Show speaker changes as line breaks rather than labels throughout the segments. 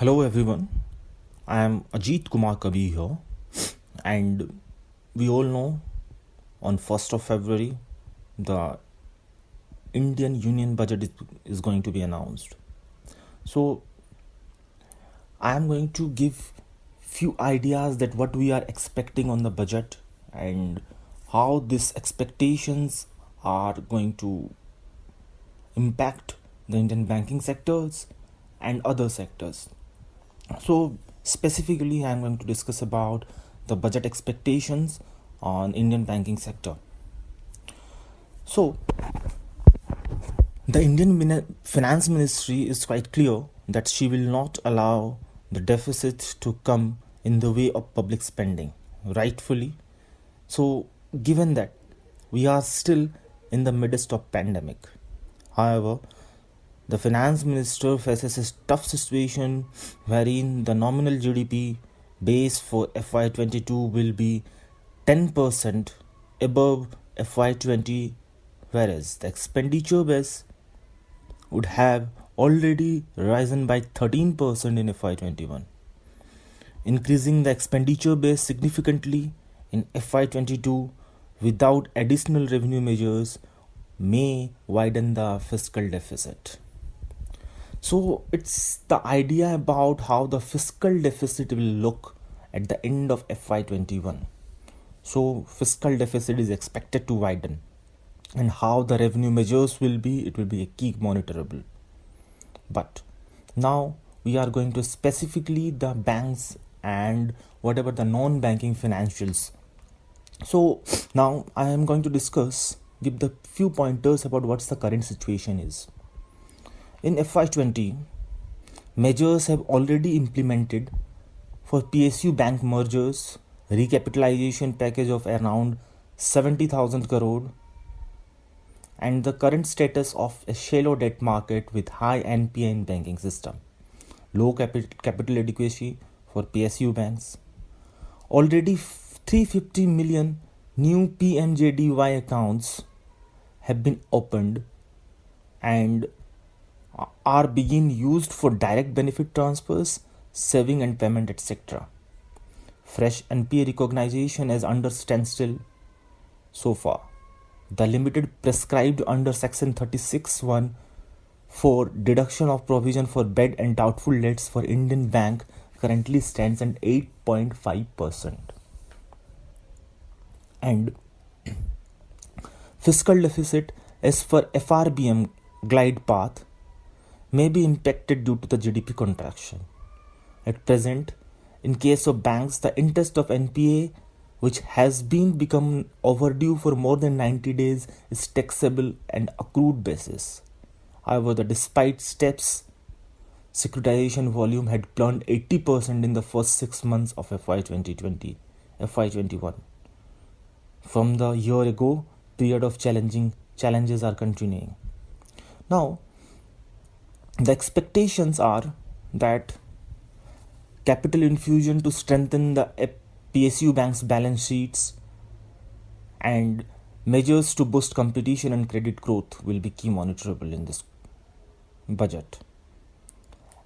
Hello everyone, I am Ajit Kabi here, and we all know on 1st of February the Indian Union budget is going to be announced. So I am going to give few ideas that what we are expecting on the budget and how these expectations are going to impact the Indian banking sectors and other sectors. So specifically I am going to discuss about the budget expectations on Indian banking sector. So the Indian Finance Ministry is quite clear that she will not allow the deficit to come in the way of public spending, rightfully. So given that we are still in the midst of pandemic, however, the finance minister faces a tough situation wherein the nominal GDP base for FY22 will be 10% above FY20, whereas the expenditure base would have already risen by 13% in FY21. Increasing the expenditure base significantly in FY22 without additional revenue measures may widen the fiscal deficit. So it's the idea about how the fiscal deficit will look at the end of FY21. So fiscal deficit is expected to widen, and how the revenue measures will be, it will be a key monitorable. But now we are going to specifically the banks and whatever the non-banking financials. So now I am going to give the few pointers about what's the current situation is. In FY20, measures have already implemented for PSU bank mergers, recapitalization package of around 70,000 crore, and the current status of a shallow debt market with high NPA in banking system, low capital adequacy for PSU banks. Already 350 million new PMJDY accounts have been opened and are being used for direct benefit transfers, saving and payment, etc. Fresh NPA recognition as under standstill so far. The limited prescribed under section 36(1) for deduction of provision for bad and doubtful debts for Indian bank currently stands at 8.5%. And fiscal deficit as per FRBM glide path may be impacted due to the GDP contraction. At present, in case of banks, the interest of NPA, which has been become overdue for more than 90 days, is taxable and accrued basis. However, despite steps, securitization volume had plunged 80% in the first 6 months of FY21. From the year ago period of challenges are continuing. Now, the expectations are that capital infusion to strengthen the PSU banks' balance sheets and measures to boost competition and credit growth will be key monitorable in this budget.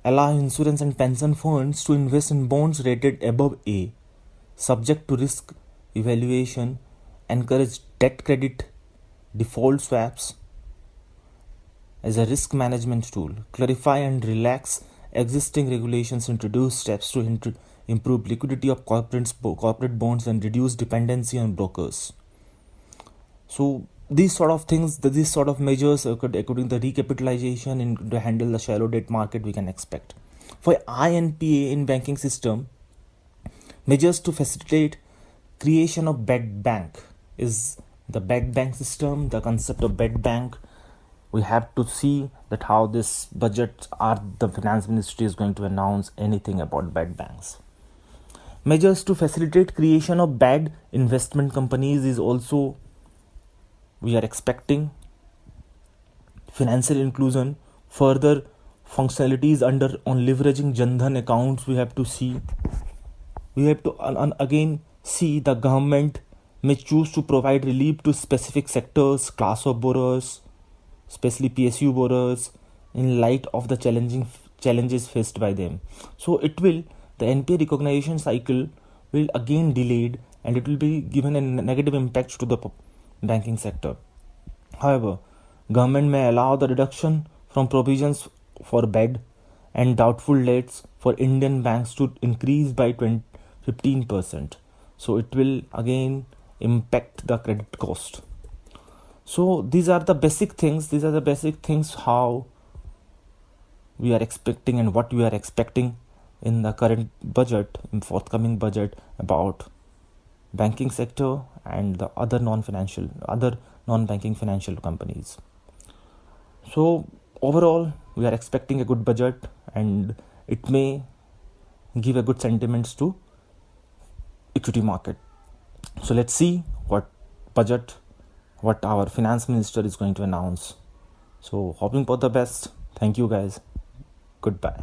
Allow insurance and pension funds to invest in bonds rated above A, subject to risk evaluation, encourage debt credit default swaps as a risk management tool, clarify and relax existing regulations, introduce steps to improve liquidity of corporate bonds and reduce dependency on brokers. So these sort of things, these sort of measures, according to the recapitalization and to handle the shallow debt market, we can expect. For INPA in banking system, measures to facilitate creation of bed bank is the bed bank system, the concept of bed bank. We have to see that how this budget or the finance ministry is going to announce anything about bad banks. Measures to facilitate creation of bad investment companies is also we are expecting. Financial inclusion, further functionalities on leveraging Jan-Dhan accounts we have to see. We have to again see the government may choose to provide relief to specific sectors, class of borrowers, especially PSU borrowers, in light of the challenges faced by them. So the NPA recognition cycle will again delayed, and it will be given a negative impact to the banking sector. However, government may allow the reduction from provisions for bad and doubtful debts for Indian banks to increase by 15%. So it will again impact the credit cost. So these are the basic things how we are expecting and what we are expecting in the current budget, in forthcoming budget, about banking sector and the other non-banking financial companies. So overall, we are expecting a good budget, and it may give a good sentiments to equity market. So let's see what our finance minister is going to announce. So hoping for the best. Thank you guys. Goodbye.